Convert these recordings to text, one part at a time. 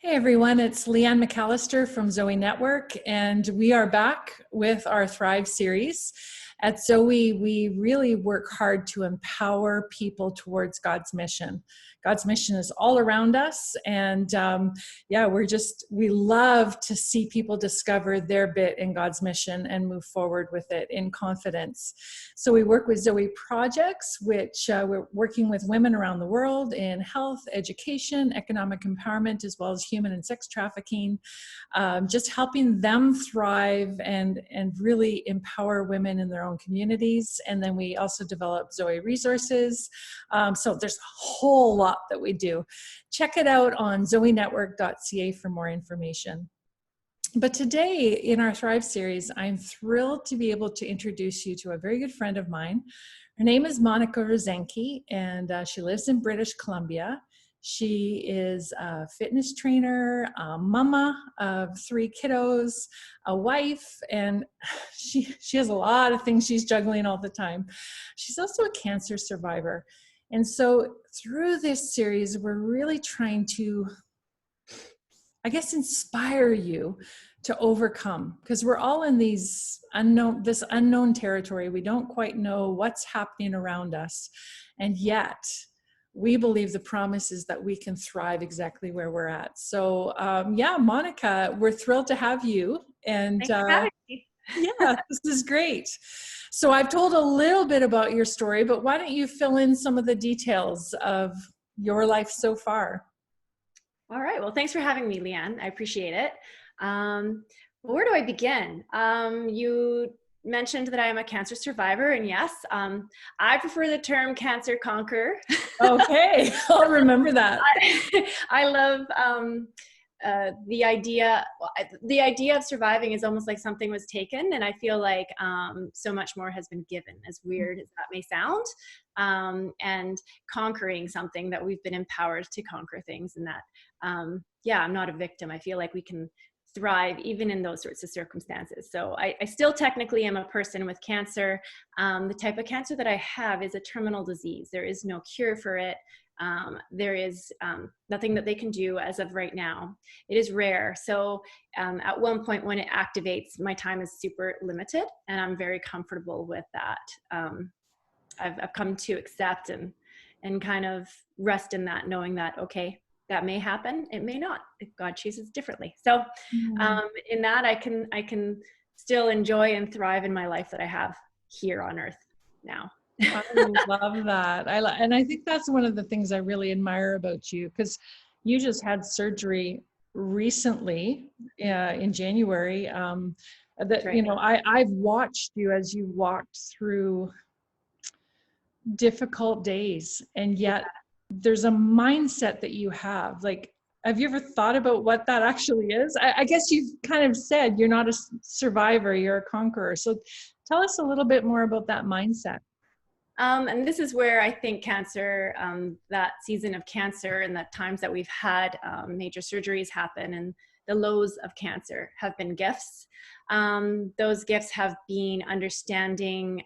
Hey everyone, it's Leanne McAllister from Zoe Network, and we are back with our Thrive series. At Zoe, we really work hard to empower people towards God's mission. God's mission is all around us, and we love to see people discover their bit in God's mission and move forward with it in confidence. So we work with Zoe Projects, which we're working with women around the world in health, education, economic empowerment, as well as human and sex trafficking, just helping them thrive and really empower women in their own communities. And then we also develop Zoe resources. So there's a whole lot that we do. Check it out on zoenetwork.ca for more information. But today in our Thrive series, I'm thrilled to be able to introduce you to a very good friend of mine. Her name is Monica Rosenke, and she lives in British Columbia. She is a fitness trainer, a mama of 3 kiddos, a wife, and she has a lot of things she's juggling all the time. She's also a cancer survivor. And so through this series, we're really trying to, I guess, inspire you to overcome, because we're all in this unknown territory. We don't quite know what's happening around us. And yet we believe the promise is that we can thrive exactly where we're at. So Monica, we're thrilled to have you. And Thanks for having me. Yeah, this is great. So I've told a little bit about your story, but why don't you fill in some of the details of your life so far? All right. Well, thanks for having me, Leanne. I appreciate it. Where do I begin? You mentioned that I am a cancer survivor, and yes, I prefer the term cancer conqueror. Okay, I'll remember that. I love the idea of surviving is almost like something was taken, and I feel like so much more has been given, as weird as that may sound, and conquering something that we've been empowered to conquer things, and that I'm not a victim. I feel like we can thrive even in those sorts of circumstances. So I still technically am a person with cancer. The type of cancer that I have is a terminal disease. There is no cure for it. There is nothing that they can do as of right now. It is rare. So at one point when it activates, my time is super limited, and I'm very comfortable with that. I've come to accept and kind of rest in that, knowing that, okay, that may happen, it may not, if God chooses differently. So in that, I can still enjoy and thrive in my life that I have here on earth now. I love that. And I think that's one of the things I really admire about you, because you just had surgery recently in January. Right. You know, I've watched you as you walked through difficult days, and yet there's a mindset that you have. Like, have you ever thought about what that actually is? I guess you've kind of said you're not a survivor, you're a conqueror. So tell us a little bit more about that mindset. And this is where I think cancer, that season of cancer and the times that we've had major surgeries happen, and the lows of cancer have been gifts. Those gifts have been understanding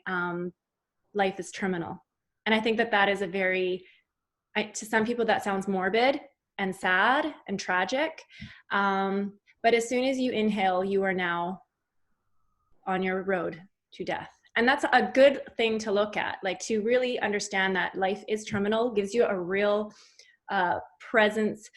life is terminal. And I think that is a very, to some people that sounds morbid and sad and tragic. But as soon as you inhale, you are now on your road to death. And that's a good thing to look at, like to really understand that life is terminal gives you a real presence,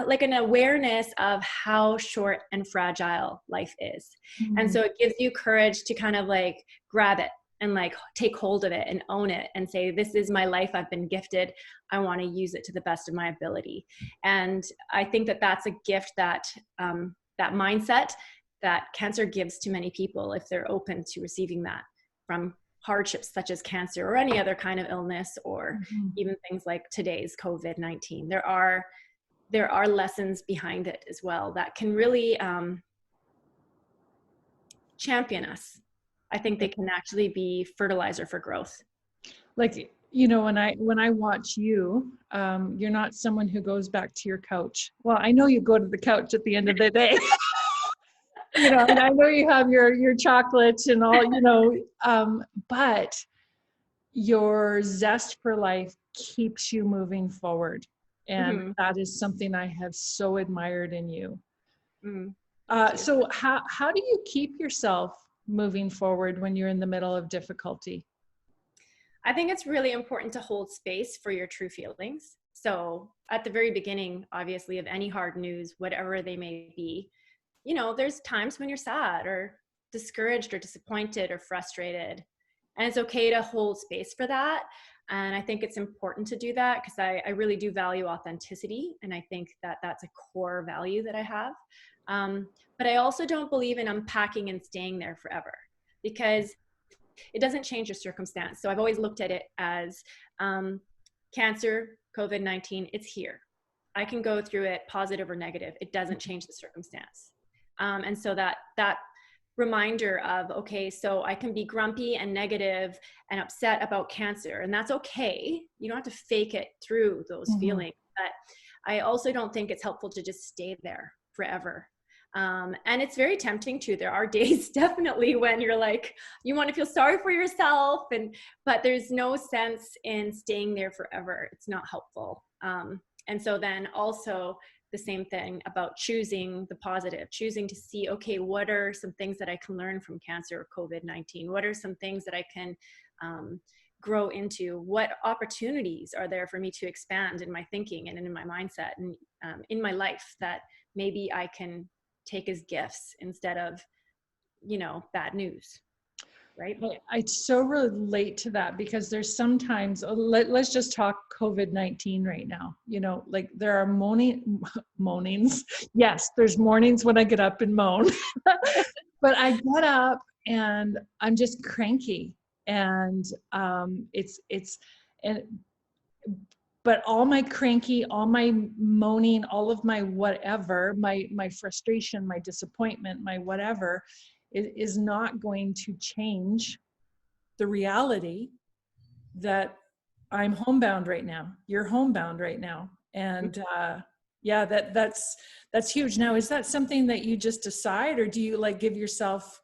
like an awareness of how short and fragile life is. Mm-hmm. And so it gives you courage to kind of like grab it and like take hold of it and own it and say, this is my life, I've been gifted, I want to use it to the best of my ability. And I think that that's a gift that that mindset that cancer gives to many people if they're open to receiving that from hardships such as cancer or any other kind of illness, or even things like today's COVID-19. There are lessons behind it as well that can really champion us. I think they can actually be fertilizer for growth. Like, you know, when I watch you, you're not someone who goes back to your couch. Well, I know you go to the couch at the end of the day. You know, and I know you have your chocolates and all, you know, but your zest for life keeps you moving forward. And Mm-hmm. that is something I have so admired in you. Mm, thank you. So how do you keep yourself moving forward when you're in the middle of difficulty? I think it's really important to hold space for your true feelings. So at the very beginning, obviously, of any hard news, whatever they may be, there's times when you're sad or discouraged or disappointed or frustrated. And it's okay to hold space for that. And I think it's important to do that because I really do value authenticity. And I think that that's a core value that I have. But I also don't believe in unpacking and staying there forever because it doesn't change your circumstance. So I've always looked at it as cancer, COVID-19, it's here. I can go through it positive or negative. It doesn't change the circumstance. And so that reminder of, okay, so I can be grumpy and negative and upset about cancer, and that's okay. You don't have to fake it through those Mm-hmm. feelings. But I also don't think it's helpful to just stay there forever. And it's very tempting too. There are days definitely when you're like, you want to feel sorry for yourself, but there's no sense in staying there forever. It's not helpful. And so then also the same thing about choosing the positive, choosing to see, okay, what are some things that I can learn from cancer or COVID-19? What are some things that I can grow into? What opportunities are there for me to expand in my thinking and in my mindset and in my life that maybe I can take as gifts instead of, bad news, right? I so relate to that because there's sometimes, let's just talk COVID-19 right now. Like there are moanings. Yes, there's mornings when I get up and moan, but I get up and I'm just cranky, and and but all my cranky, all my moaning, all of my whatever, my frustration, my disappointment, my whatever, is not going to change the reality that I'm homebound right now. You're homebound right now. And yeah, that's huge. Now, is that something that you just decide, or do you like give yourself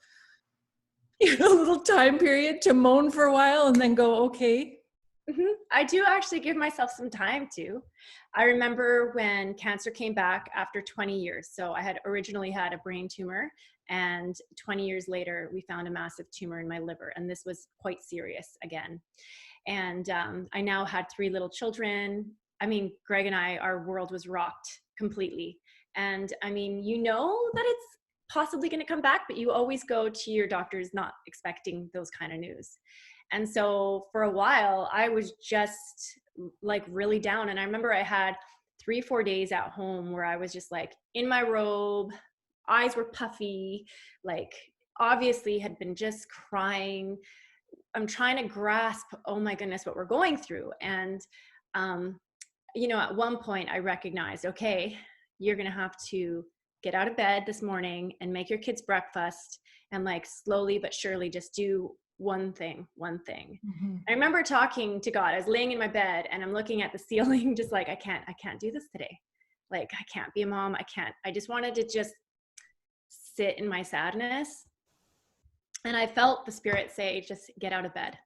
a little time period to moan for a while and then go, okay? I do actually give myself some time to. I remember when cancer came back after 20 years. So I had originally had a brain tumor, and 20 years later, we found a massive tumor in my liver. And this was quite serious again. And I now had 3 little children. I mean, Greg and I, our world was rocked completely. And I mean, that it's possibly going to come back, but you always go to your doctors not expecting those kind of news. And so for a while, I was just like really down. And I remember I had 3-4 days at home where I was just like in my robe, eyes were puffy, like obviously had been just crying. I'm trying to grasp, oh my goodness, what we're going through. And, at one point I recognized, okay, you're going to have to get out of bed this morning and make your kids breakfast and like slowly but surely just do one thing. Mm-hmm. I remember talking to God. I was laying in my bed and I'm looking at the ceiling, just like, I can't do this today. Like, I can't be a mom. I just wanted to just sit in my sadness. And I felt the Spirit say, just get out of bed.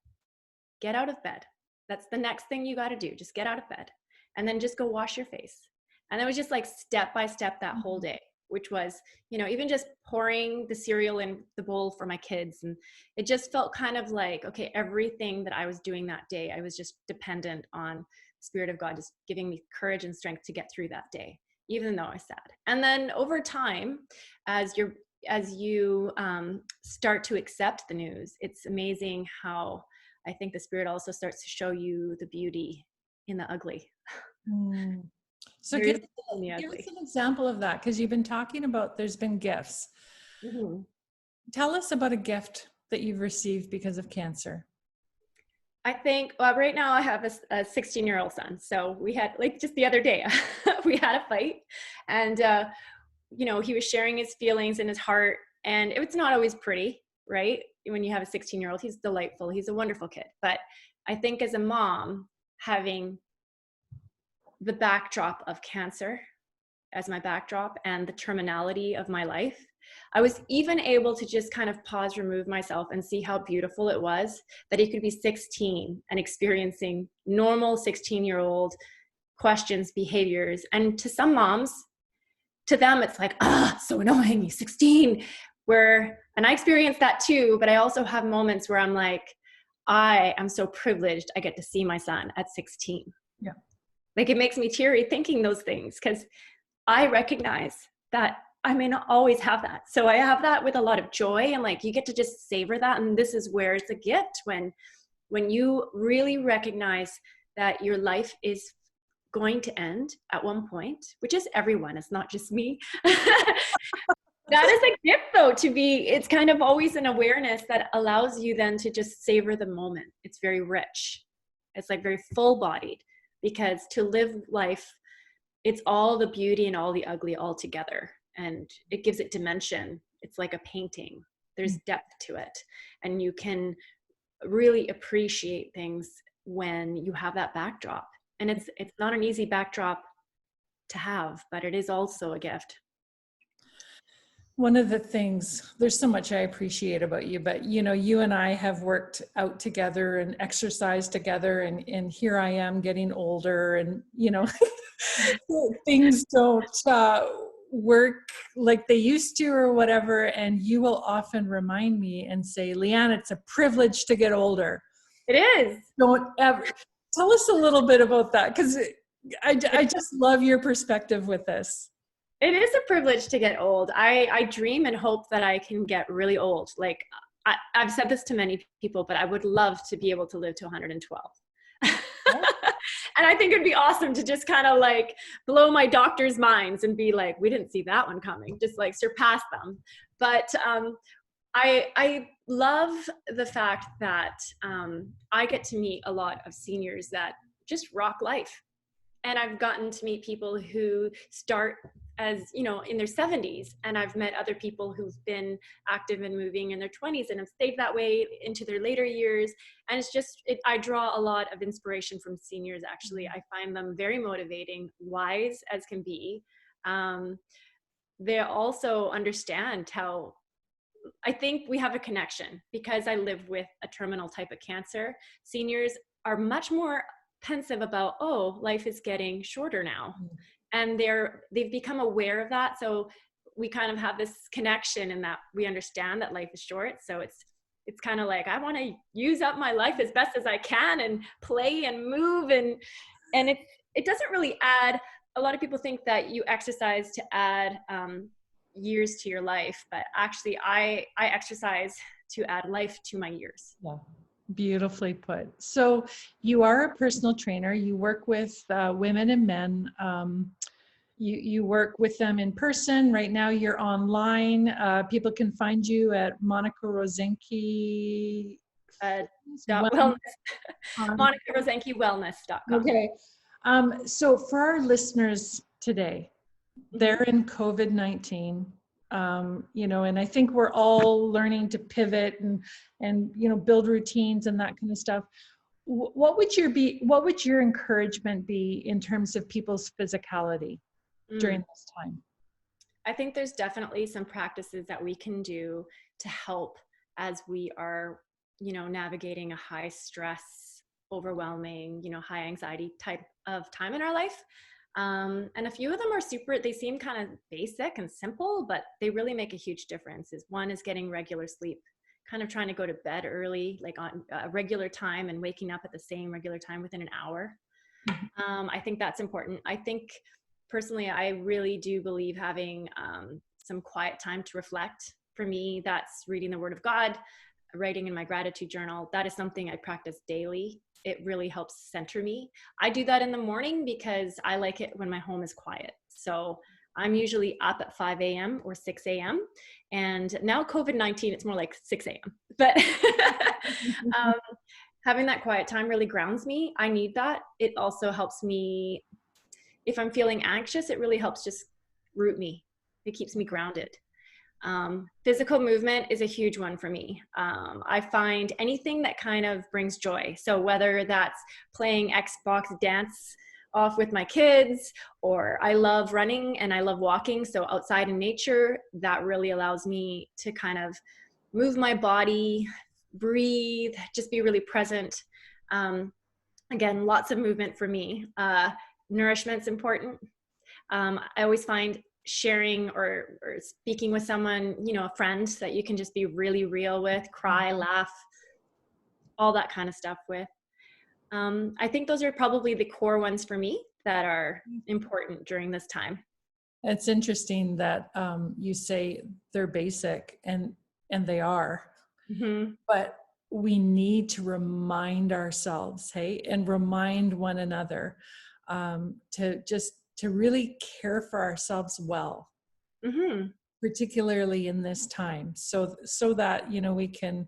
Get out of bed. That's the next thing you got to do. Just get out of bed and then just go wash your face. And it was just like step by step that whole day, which was, even just pouring the cereal in the bowl for my kids. And it just felt kind of like, okay, everything that I was doing that day, I was just dependent on the Spirit of God just giving me courage and strength to get through that day, even though I was sad. And then over time, as you start to accept the news, it's amazing how I think the Spirit also starts to show you the beauty in the ugly. Mm. So There give is in the us ugly. an example of that, because you've been talking about there's been gifts. Mm-hmm. Tell us about a gift that you've received because of cancer. I think right now I have a 16-year-old son. So we had, like, just the other day, we had a fight, and he was sharing his feelings and his heart, and it's not always pretty, right? When you have a 16-year-old, he's delightful. He's a wonderful kid. But I think as a mom, having the backdrop of cancer as my backdrop and the terminality of my life, I was even able to just kind of pause, remove myself, and see how beautiful it was that he could be 16 and experiencing normal 16-year-old questions, behaviors. And to some moms, to them, it's like, so annoying, he's 16. And I experienced that too, but I also have moments where I'm like, I am so privileged I get to see my son at 16. Yeah. Like, it makes me teary thinking those things, because I recognize that I may not always have that. So I have that with a lot of joy, and like, you get to just savor that. And this is where it's a gift, when you really recognize that your life is going to end at one point, which is everyone, it's not just me. That is a gift though, it's kind of always an awareness that allows you then to just savor the moment. It's very rich. It's like very full bodied, because to live life, it's all the beauty and all the ugly all together. And it gives it dimension. It's like a painting. There's depth to it. And you can really appreciate things when you have that backdrop. And it's not an easy backdrop to have, but it is also a gift. One of the things, there's so much I appreciate about you, but you and I have worked out together and exercised together, and here I am getting older, and things don't work like they used to or whatever. And you will often remind me and say, Leanne, it's a privilege to get older. It is. Don't ever tell us a little bit about that, because I just love your perspective with this. It is a privilege to get old. I dream and hope that I can get really old. Like, I've said this to many people, but I would love to be able to live to 112. And I think it'd be awesome to just kind of like blow my doctor's minds and be like, we didn't see that one coming, just like surpass them. But I love the fact that I get to meet a lot of seniors that just rock life. And I've gotten to meet people who start as, in their 70s. And I've met other people who've been active and moving in their 20s and have stayed that way into their later years. And it's just, I draw a lot of inspiration from seniors, actually. I find them very motivating, wise as can be. They also understand how, I think we have a connection, because I live with a terminal type of cancer. Seniors are much more pensive about, life is getting shorter now. And they've become aware of that. So we kind of have this connection in that we understand that life is short. So it's kind of like, I want to use up my life as best as I can and play and move. And it doesn't really add, a lot of people think that you exercise to add years to your life, but actually I exercise to add life to my years. Yeah. Beautifully put. So you are a personal trainer. You work with women and men. You work with them in person. Right now you're online. People can find you at Monica Rosenke. Wellness. MonicaRosenkeWellness.com. Okay. So for our listeners today, they're in COVID-19. And I think we're all learning to pivot and build routines and that kind of stuff. What would your encouragement be in terms of people's physicality during this time? I think there's definitely some practices that we can do to help as we are, navigating a high stress, overwhelming, high anxiety type of time in our life. And a few of them they seem kind of basic and simple, but they really make a huge difference. One is getting regular sleep, kind of trying to go to bed early, like on a regular time, and waking up at the same regular time within an hour. I think that's important. I think personally, I really do believe having some quiet time to reflect. For me, that's reading the Word of God, writing in my gratitude journal. That is something I practice daily. It really helps center me. I do that in the morning because I like it when my home is quiet. So I'm usually up at 5 a.m. or 6 a.m. And now COVID-19, it's more like 6 a.m. But having that quiet time really grounds me. I need that. It also helps me, if I'm feeling anxious, it really helps just root me. It keeps me grounded. Physical movement is a huge one for me. I find anything that kind of brings joy. So whether that's playing Xbox dance off with my kids, or I love running and I love walking. So outside in nature, that really allows me to kind of move my body, breathe, just be really present. Again, lots of movement for me. nourishment's important. I always find sharing or speaking with someone, you know, a friend that you can just be really real with, cry, laugh, all that kind of stuff with. I think those are probably the core ones for me that are important during this time. It's interesting that you say they're basic, and they are, Mm-hmm. but we need to remind ourselves, hey, and remind one another to really care for ourselves well, Mm-hmm. particularly in this time, so that, you know, we can,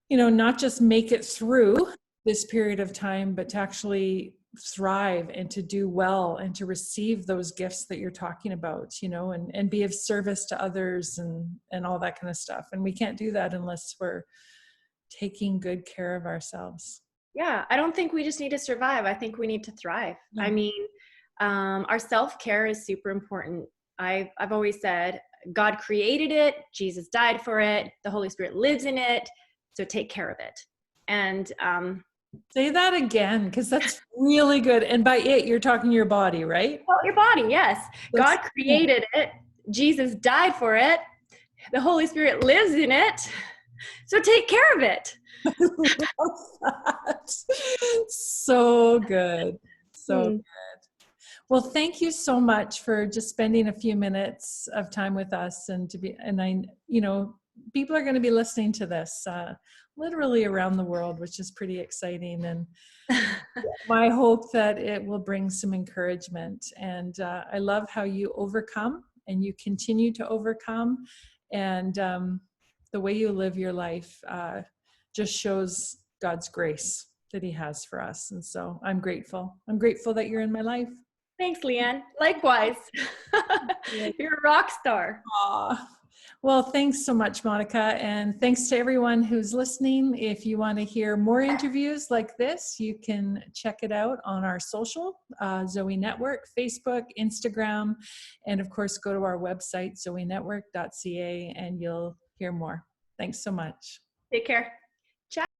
you know, not just make it through this period of time, but to actually thrive and to do well and to receive those gifts that you're talking about, you know, and be of service to others and all that kind of stuff. And we can't do that unless we're taking good care of ourselves. Yeah, I don't think we just need to survive. I think we need to thrive. Yeah. I mean, our self-care is super important. I've always said God created it, Jesus died for it, the Holy Spirit lives in it, so take care of it. And Say that again, because that's really good. And by it, you're talking your body, right? well, your body, yes. That's, God created it, Jesus died for it, the Holy Spirit lives in it, so take care of it. I love that. So good. So Hmm. well, thank you so much for just spending a few minutes of time with us, and I, you know, people are going to be listening to this literally around the world, which is pretty exciting. And my hope that it will bring some encouragement. And I love how you overcome and you continue to overcome. And the way you live your life just shows God's grace that he has for us. And so I'm grateful. I'm grateful that you're in my life. Thanks, Leanne. Likewise. You're a rock star. Aw. Well, thanks so much, Monica. And thanks to everyone who's listening. If you want to hear more interviews like this, you can check it out on our social, Zoe Network, Facebook, Instagram, and of course, go to our website, zoenetwork.ca, and you'll hear more. Thanks so much. Take care.